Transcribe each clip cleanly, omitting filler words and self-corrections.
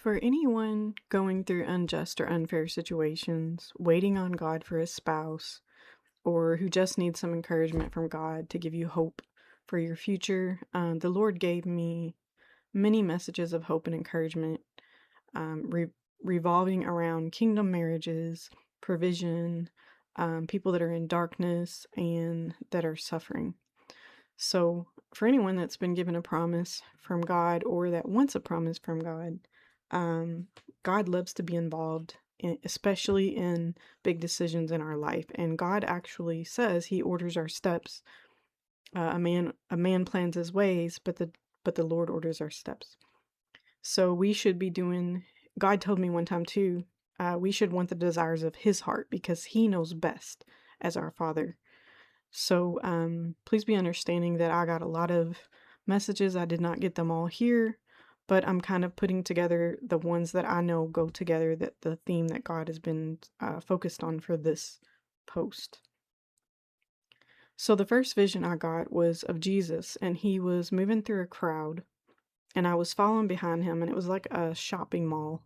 For anyone going through unjust or unfair situations, waiting on God for a spouse, or who just needs some encouragement from God to give you hope for your future, the Lord gave me many messages of hope and encouragement, um, re- revolving around kingdom marriages, provision, people that are in darkness and that are suffering. So, for anyone that's been given a promise from God or that wants a promise from God, um, God loves to be involved, especially in big decisions in our life. And God actually says He orders our steps. A man plans his ways, but the Lord orders our steps. So we should be doing. God told me one time too. We should want the desires of His heart because He knows best as our Father. So please be understanding that I got a lot of messages. I did not get them all here, but I'm kind of putting together the ones that I know go together, that the theme that God has been focused on for this post. So the first vision I got was of Jesus, and He was moving through a crowd, and I was following behind Him, and it was like a shopping mall.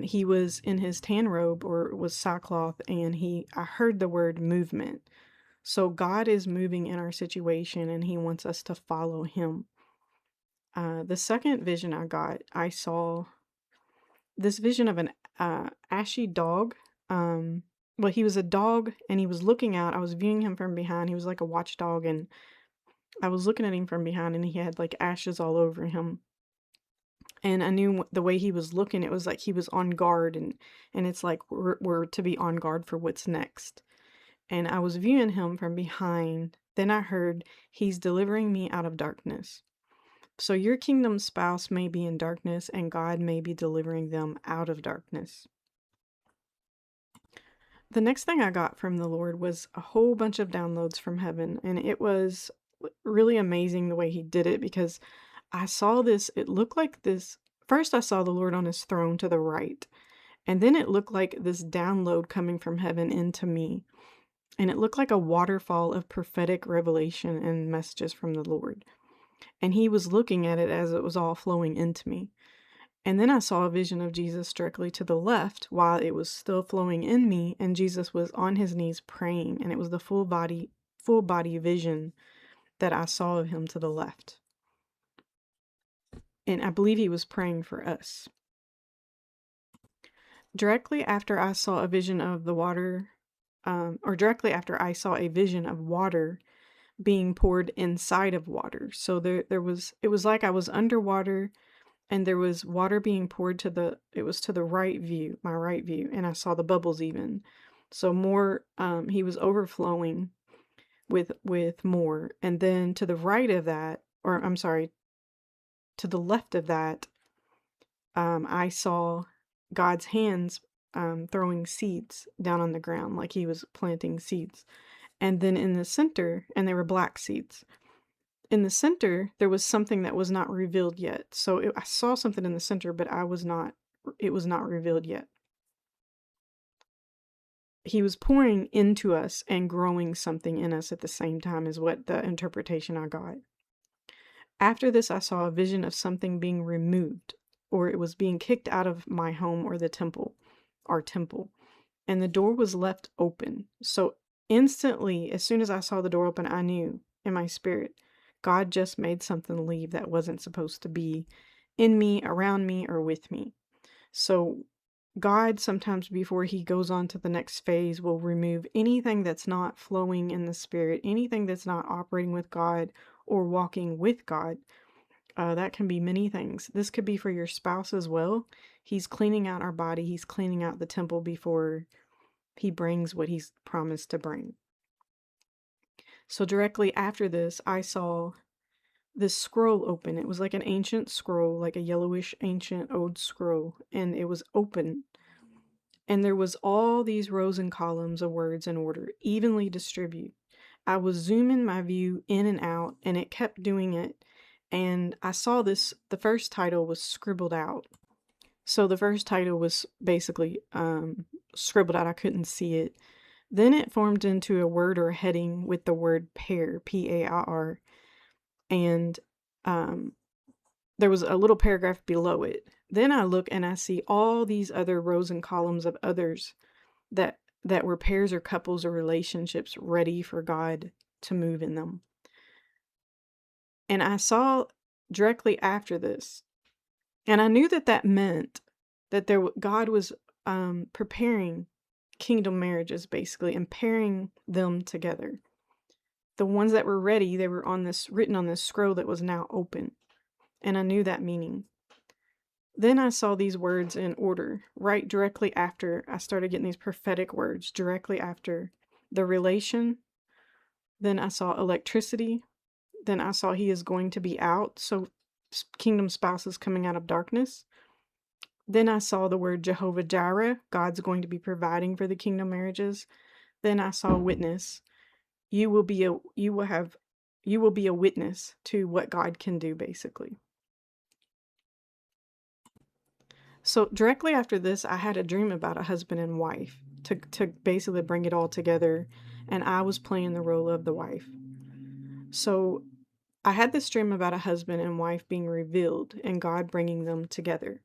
He was in his tan robe, or it was sackcloth, and I heard the word movement. So God is moving in our situation and He wants us to follow Him. The second vision I saw this vision of an ashy dog. Well, he was a dog and he was looking out. I was viewing him from behind. He was like a watchdog, and I was looking at him from behind, and he had like ashes all over him. And I knew the way he was looking, it was like he was on guard, and it's like we're to be on guard for what's next. And I was viewing him from behind. Then I heard, He's delivering me out of darkness. So your kingdom spouse may be in darkness, and God may be delivering them out of darkness. The next thing I got from the Lord was a whole bunch of downloads from heaven, and it was really amazing the way He did it, because I saw this, it looked like this. First, I saw the Lord on His throne to the right, and then it looked like this download coming from heaven into me. And it looked like a waterfall of prophetic revelation and messages from the Lord. And He was looking at it as it was all flowing into me. And then I saw a vision of Jesus directly to the left while it was still flowing in me, and Jesus was on His knees praying, and it was the full body vision that I saw of Him to the left. And I believe He was praying for us. Directly after I saw a vision of the water, or directly after I saw a vision of water being poured inside of water. So it was like I was underwater, and there was water being poured it was to the right view, my right view, and I saw the bubbles even. So more, He was overflowing with more. And then to the right of that, or I'm sorry, to the left of that, I saw God's hands throwing seeds down on the ground, like He was planting seeds. And then in the center, and they were black seeds. In the center, there was something that was not revealed yet. So I saw something in the center, but it was not revealed yet. He was pouring into us and growing something in us at the same time, is what the interpretation I got. After this, I saw a vision of something being removed, or it was being kicked out of my home, or the temple, our temple. And the door was left open. So instantly, as soon as I saw the door open, I knew in my spirit, God just made something leave that wasn't supposed to be in me, around me, or with me. So God, sometimes before He goes on to the next phase, will remove anything that's not flowing in the Spirit, anything that's not operating with God or walking with God. That can be many things. This could be for your spouse as well. He's cleaning out our body. He's cleaning out the temple before He brings what He's promised to bring. So directly after this, I saw this scroll open. It was like an ancient scroll, like a yellowish ancient old scroll, and it was open. And there was all these rows and columns of words in order, evenly distributed. I was zooming my view in and out, and it kept doing it. And I saw this, the first title was scribbled out. So the first title was basically scribbled out. I couldn't see it. Then it formed into a word or a heading with the word pair, P-A-I-R. And there was a little paragraph below it. Then I look and I see all these other rows and columns of others that were pairs or couples or relationships ready for God to move in them. And I saw directly after this, and I knew that that meant that God was preparing kingdom marriages, basically, and pairing them together. The ones that were ready, they were written on this scroll that was now open. And I knew that meaning. Then I saw these words in order, right directly after I started getting these prophetic words, directly after the relation. Then I saw electricity. Then I saw he is going to be out. So kingdom spouses coming out of darkness. Then I saw the word Jehovah Jireh. God's going to be providing for the kingdom marriages. Then I saw witness. You will be a witness to what God can do, basically. So directly after this, I had a dream about a husband and wife to basically bring it all together, and I was playing the role of the wife. So I had this dream about a husband and wife being revealed and God bringing them together.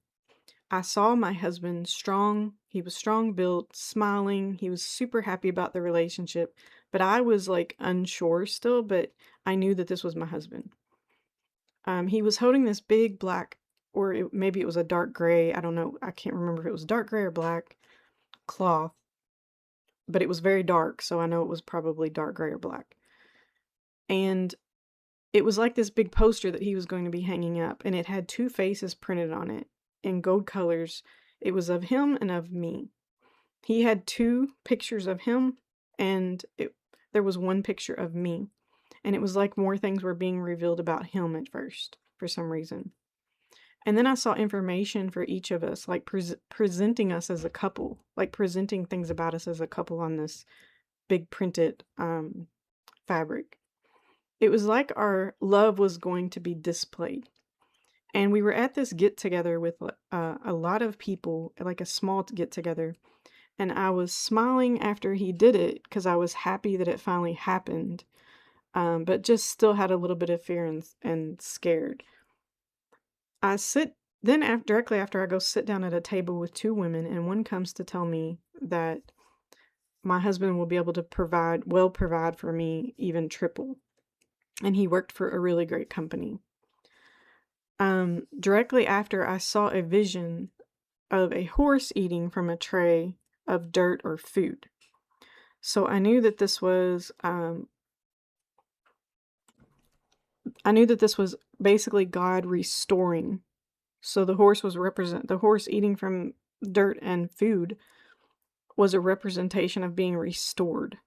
I saw my husband strong. He was strong built, smiling. He was super happy about the relationship, but I was like unsure still, but I knew that this was my husband. He was holding this big black, or maybe it was a dark gray, I don't know, I can't remember if it was dark gray or black cloth, but it was very dark, so I know it was probably dark gray or black. And it was like this big poster that he was going to be hanging up, and it had two faces printed on it in gold colors. It was of him and of me. He had two pictures of him, and there was one picture of me. And it was like more things were being revealed about him at first, for some reason. And then I saw information for each of us, like presenting us as a couple, like presenting things about us as a couple on this big printed fabric. It was like our love was going to be displayed. And we were at this get-together with a lot of people, like a small get-together. And I was smiling after he did it because I was happy that it finally happened, but just still had a little bit of fear and scared. Directly after, I go sit down at a table with two women, and one comes to tell me that my husband will be able to provide for me even triple. And he worked for a really great company. Directly after, I saw a vision of a horse eating from a tray of dirt or food. So I knew that this was basically God restoring. So the horse eating from dirt and food was a representation of being restored.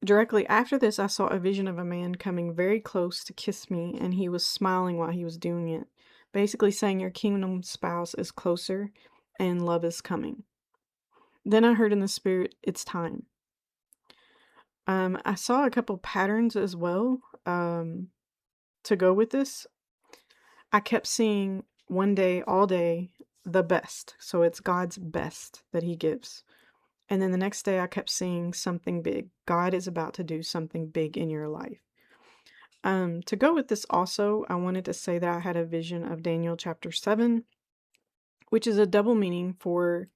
Directly after this, I saw a vision of a man coming very close to kiss me, and he was smiling while he was doing it, basically saying your kingdom spouse is closer and love is coming. Then I heard in the spirit, it's time. I saw a couple patterns as well to go with this. I kept seeing one day, all day, the best. So it's God's best that he gives. And then the next day I kept seeing something big. God is about to do something big in your life. To go with this also, I wanted to say that I had a vision of Daniel chapter 7, which is a double meaning for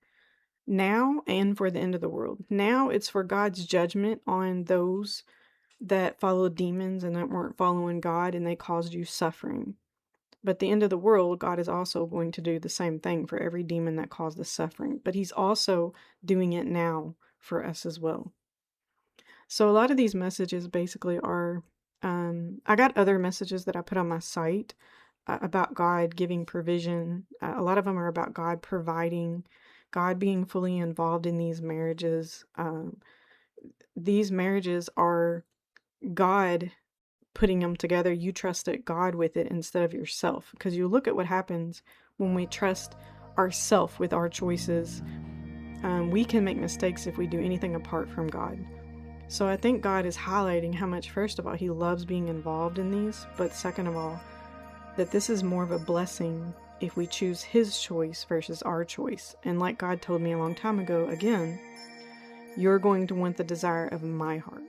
now and for the end of the world. Now it's for God's judgment on those that followed demons and that weren't following God, and they caused you suffering. But the end of the world, God is also going to do the same thing for every demon that caused the suffering. But he's also doing it now for us as well. So a lot of these messages basically are, I got other messages that I put on my site about God giving provision. A lot of them are about God providing, God being fully involved in these marriages. These marriages are God putting them together. You trusted God with it instead of yourself, because you look at what happens when we trust ourselves with our choices. We can make mistakes if we do anything apart from God. So I think God is highlighting how much, first of all, he loves being involved in these, but second of all, that this is more of a blessing if we choose his choice versus our choice. And like God told me a long time ago, again, you're going to want the desire of my heart.